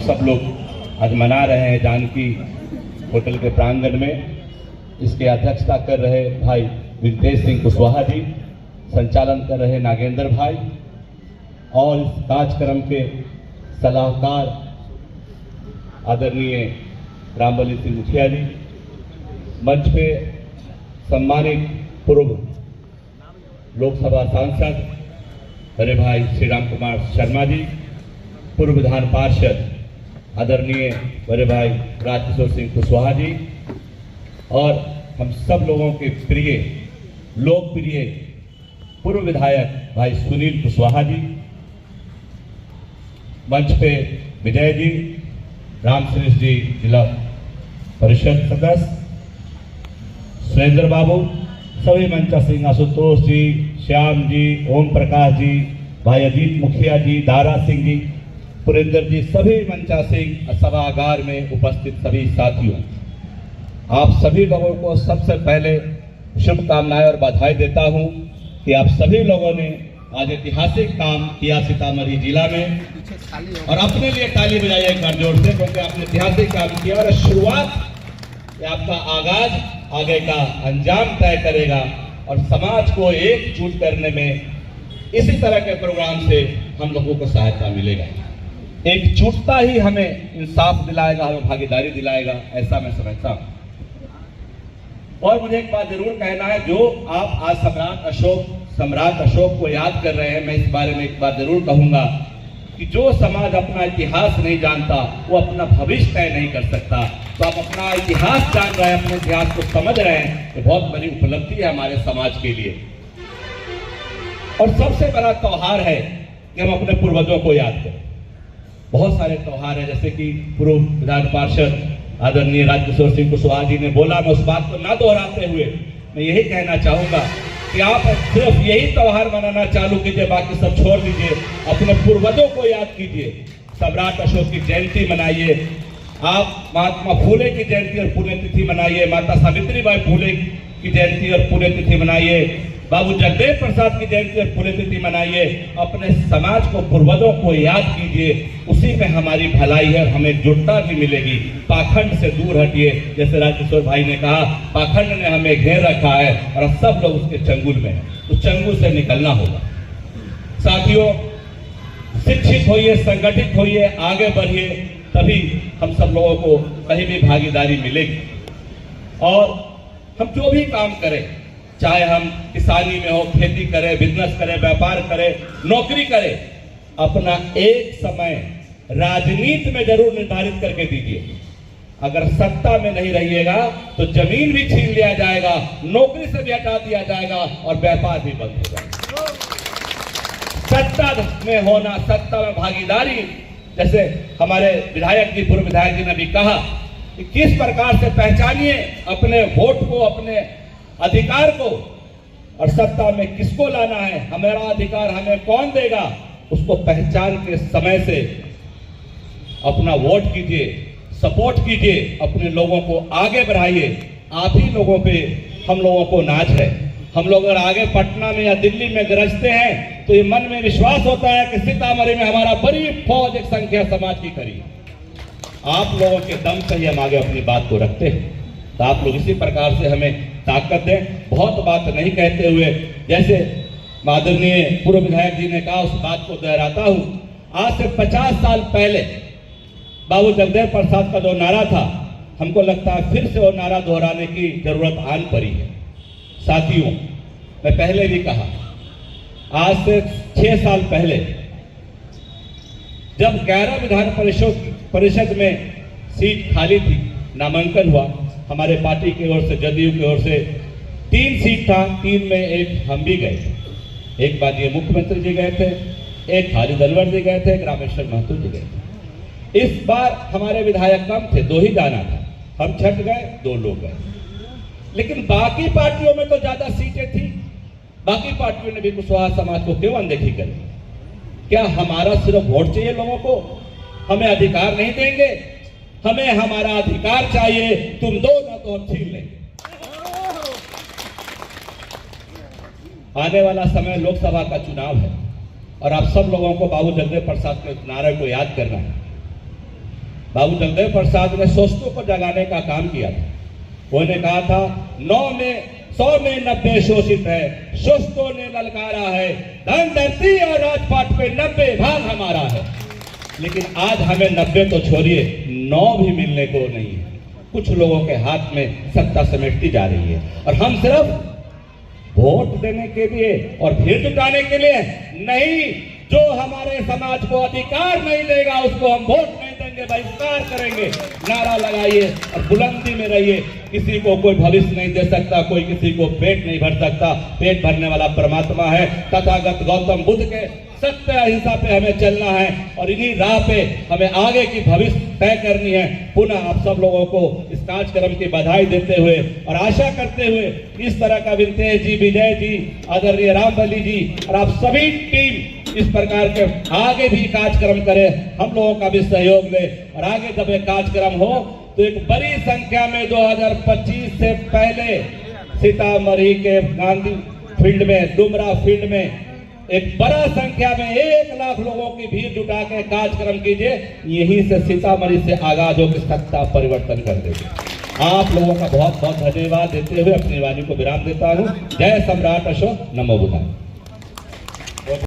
सब लोग आज मना रहे हैं जानकी होटल के प्रांगण में। इसके अध्यक्षता कर रहे भाई विंतेश सिंह कुशवाहा जी, संचालन कर रहे नागेंद्र भाई और इस कार्यक्रम के सलाहकार आदरणीय रामबली सिंह मुखिया जी, मंच पे सम्मानित पूर्व लोकसभा सांसद बड़े भाई श्री राम कुमार शर्मा जी, पूर्व विधान पार्षद आदरणीय बड़े भाई राजकिशोर सिंह कुशवाहा जी और हम सब लोगों के प्रिय लोकप्रिय पूर्व विधायक भाई सुनील कुशवाहा जी, मंच पे विजय जी, रामश्रेष्ठ जी जिला परिषद सदस्य, सुरेंद्र बाबू, सभी मंचा सिंह, आशुतोष जी, श्याम जी, ओम प्रकाश जी, भाई अजीत मुखिया जी, दारा सिंह जी, पुरेंद्र जी, सभी मंचा सिंह, सभागार में उपस्थित सभी साथियों, आप सभी लोगों को सबसे पहले शुभकामनाएं और बधाई देता हूं कि आप सभी लोगों ने आज ऐतिहासिक काम किया सीतामढ़ी जिला में, और अपने लिए ताली बजाइए एक बार जोर से, क्योंकि आपने ऐतिहासिक काम किया और शुरुआत आपका आगाज आगे का अंजाम तय करेगा और समाज को एकजुट करने में इसी तरह के प्रोग्राम से हम लोगों को सहायता मिलेगा। एकजुटता ही हमें इंसाफ दिलाएगा, हमें भागीदारी दिलाएगा, ऐसा मैं समझता हूं। और मुझे एक बात जरूर कहना है, जो आप आज सम्राट अशोक को याद कर रहे हैं, मैं इस बारे में एक बात जरूर कहूंगा कि जो समाज अपना इतिहास नहीं जानता वो अपना भविष्य तय नहीं कर सकता। तो आप अपना इतिहास जान रहे हैं, अपने इतिहास को समझ रहे हैं, ये बहुत बड़ी उपलब्धि है हमारे समाज के लिए। और सबसे बड़ा त्योहार है कि हम अपने पूर्वजों को याद करें। बहुत सारे त्योहार है, जैसे कि पूर्व विधान पार्षद आदरणीय राजकिशोर सिंह कुशवाहा जी ने बोला, मैं उस बात को ना दोहराते हुए मैं यही कहना चाहूंगा कि आप सिर्फ यही त्योहार मनाना चालू कीजिए, बाकी सब छोड़ दीजिए, अपने पूर्वजों को याद कीजिए। सम्राट अशोक की जयंती मनाइए, आप महात्मा फूले की जयंती और पुण्यतिथि मनाइए, माता सावित्रीबाई फूले की जयंती और पुण्यतिथि मनाइए, बाबू जगदेव प्रसाद की जयंती और पुण्यतिथि मनाइए। अपने समाज को, पूर्वजों को याद कीजिए, उसी में हमारी भलाई है और हमें एकजुटता भी मिलेगी। पाखंड से दूर हटिए, जैसे राजकिशोर भाई ने कहा, पाखंड ने हमें घेर रखा है और अब सब लोग उसके चंगुल में हैं, उस चंगुल से निकलना होगा। साथियों, शिक्षित होइए, संगठित होइए, आगे बढ़िए, तभी हम सब लोगों को कहीं भी भागीदारी मिलेगी। और हम जो भी काम करें, चाहे हम किसानी में हो, खेती करें, बिजनेस करें, व्यापार करें, नौकरी करें, अपना एक समय राजनीति में जरूर निर्धारित करके दीजिए। अगर सत्ता में नहीं रहिएगा तो जमीन भी छीन लिया जाएगा, नौकरी से भी हटा दिया जाएगा और व्यापार भी बंद हो जाएगा। सत्ता में होना, सत्ता में भागीदारी, जैसे हमारे विधायक जी, पूर्व विधायक जी ने भी कहा कि किस प्रकार से पहचानिए अपने वोट को, अपने अधिकार को, और सत्ता में किसको लाना है, हमारा अधिकार हमें कौन देगा, उसको पहचान के समय से अपना वोट कीजिए, सपोर्ट कीजिए, अपने लोगों को आगे बढ़ाइए। आप ही लोगों पे हम लोगों को नाज है। हम लोग अगर आगे पटना में या दिल्ली में गरजते हैं तो ये मन में विश्वास होता है कि सीतामढ़ी में हमारा बड़ी फौज, एक संख्या समाज की खड़ी है। आप लोगों के दम से ही हम आगे अपनी बात को रखते हैं, तो आप लोग इसी प्रकार से हमें ताकत दें। बहुत बात नहीं कहते हुए, जैसे आदरणीय पूर्व विधायक जी ने कहा, उस बात को दोहराता हूं। आज से 50 साल पहले बाबू जगदेव प्रसाद का जो नारा था, हमको लगता है फिर से वो नारा दोहराने की जरूरत आन पड़ी है। साथियों, मैं पहले भी कहा, आज से 6 साल पहले जब 11 विधान परिषद में सीट खाली थी, नामांकन हुआ, हमारे पार्टी की ओर से, जदयू की ओर से 3 सीट था, 3 में एक हम भी गए थे। एक बार ये मुख्यमंत्री जी गए थे, एक खालिद अलवर जी गए थे, एक रामेश्वर महतो जी गए थे। इस बार हमारे विधायक कम थे, 2 ही जाना था, हम छट गए, 2 लोग गए। लेकिन बाकी पार्टियों में तो ज्यादा सीटें थी, बाकी पार्टियों ने भी कुशवाहा समाज को क्यों अनदेखी करी? क्या हमारा सिर्फ वोट चाहिए लोगों को? हमें अधिकार नहीं देंगे? हमें हमारा अधिकार चाहिए, तुम दो ना तो हम छीन लेंगे। आने वाला समय लोकसभा का चुनाव है और आप सब लोगों को बाबू जगदेव प्रसाद के नारे को याद करना है। बाबू जगदेव प्रसाद ने सोचतों को जगाने का काम किया था। उन्होंने कहा था 100 में 90 शोषित है, सोचतों ने ललकारा है, धन धरती और राजपाट पे 90 भाग हमारा है। लेकिन आज हमें 90 तो छोड़िए 9 भी मिलने को नहीं है। कुछ लोगों के हाथ में सत्ता समेटती जा रही है और हम सिर्फ वोट देने के लिए और भीड़ जुटाने के लिए नहीं, जो हमारे समाज को अधिकार नहीं देगा उसको हम वोट नहीं देंगे, बहिष्कार करेंगे। नारा लगाइए और बुलंदी में रहिए। किसी को कोई भविष्य नहीं दे सकता, कोई किसी को पेट नहीं भर सकता। पेट भरने वाला परमात्मा है। तथागत गौतम बुद्ध के सत्य अहिंसा पे हमें चलना है और इन्हीं राह पे हमें आगे की भविष्य तय करनी है। पुनः आप सब लोगों को इस कार्यक्रम की बधाई देते हुए और आशा करते हुए इस तरह का विंतेज जी, विजय जी, आदरणीय रामबली जी और आप सभी टीम इस प्रकार के आगे भी कार्यक्रम करें, हम लोगों का भी सहयोग ले और आगे जब एक कार्यक्रम हो तो एक बड़ी संख्या में 2025 से पहले सीतामढ़ी के गांधी फील्ड में, डुमरा फील्ड में एक बड़ा संख्या में 1 लाख लोगों की भीड़ जुटा के कार्यक्रम कीजिए। यहीं से सीतामढ़ी से आगाज होकर सत्ता परिवर्तन कर देंगे। आप लोगों का बहुत बहुत धन्यवाद देते हुए अपनी वाणी को विराम देता हूँ। जय सम्राट अशोक, नमो बुद्धाय।